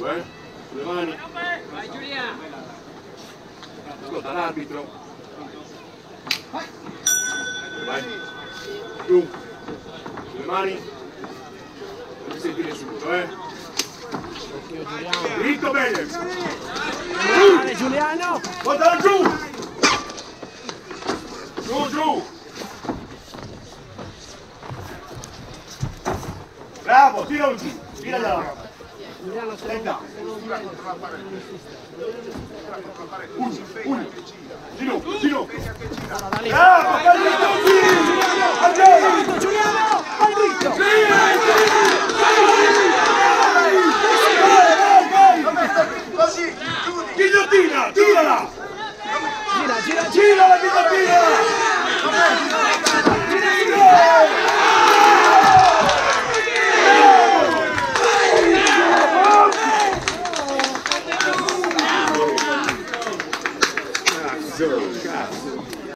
Sulle mani. Vai Giulia! Ascolta l'arbitro. Vai. Giù. Sulle mani. Non ti senti nessuno, Dritto bene. Giù! Giuliano! Guardala giù. Giù. Bravo, tiralo giù. Tira là. Giuliano, se non Uno. Giro. da lì! Bravo, Giuliano! Vai dritto! Così, Ghigliottina, tirala! Gira! La ghigliottina! Cazzo!